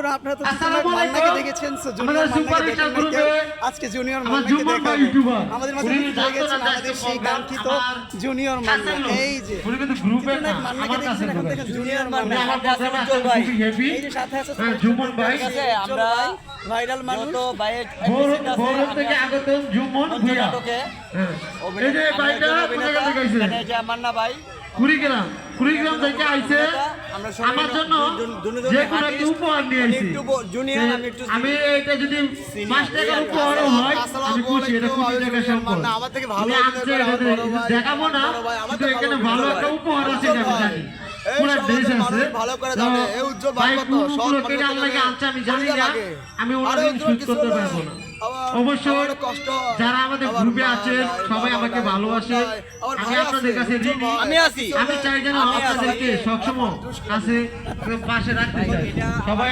বন্ধুরা আপনারা তো মান্নাকে দেখেছেন, জুনিয়র মান্নাকে দেখেন, আজকে জুনিয়র মান্নাকে দেখাবো। আমাদের মাঝে হয়ে গেছে আমাদের সেই কাঙ্ক্ষিত জুনিয়র মান্না। এই যে মান্নাকে দেখেছেন, এখন দেখেন জুনিয়র মান্না। এই যে সাথে আছে জুমন ভাই, আমরা ভাইরাল মানুষ তো ভাই থেকে আগত জুমন ভুইয়া। এই যে ভাইটা কোথা থেকে গাইছে? এই যে মান্না ভাই কুড়িগ্রাম থেকে আইছে আমার জন্য যে কোনো একটা উপহার নিয়ে আইছি। আমি এটা যদি 5 টাকার উপহারও হয় আমি খুশি, এটা 20 টাকা সম্পদ। আমার থেকে ভালো দেখাবো না, কিন্তু এখানে ভালো একটা উপহার আছে এটা জানি। পুরো দেশ আছে ভালো করে জানে এই উজ্জ্বল ভাই কত সব মানুষ আল্লাহকে আনছে আমি জানি না, আমি ওনাদের সুস্থ করতে পারবো না। অবশ্যই যারা আমাদের গ্রুপে আছেন সবাই আমাকে ভালোবাসে, আমি আপনাদের কাছে ঋণী। আমি চাই যেন আপনাদেরকে সবসময় কাছে পাশে রাখতে চাই সবাই।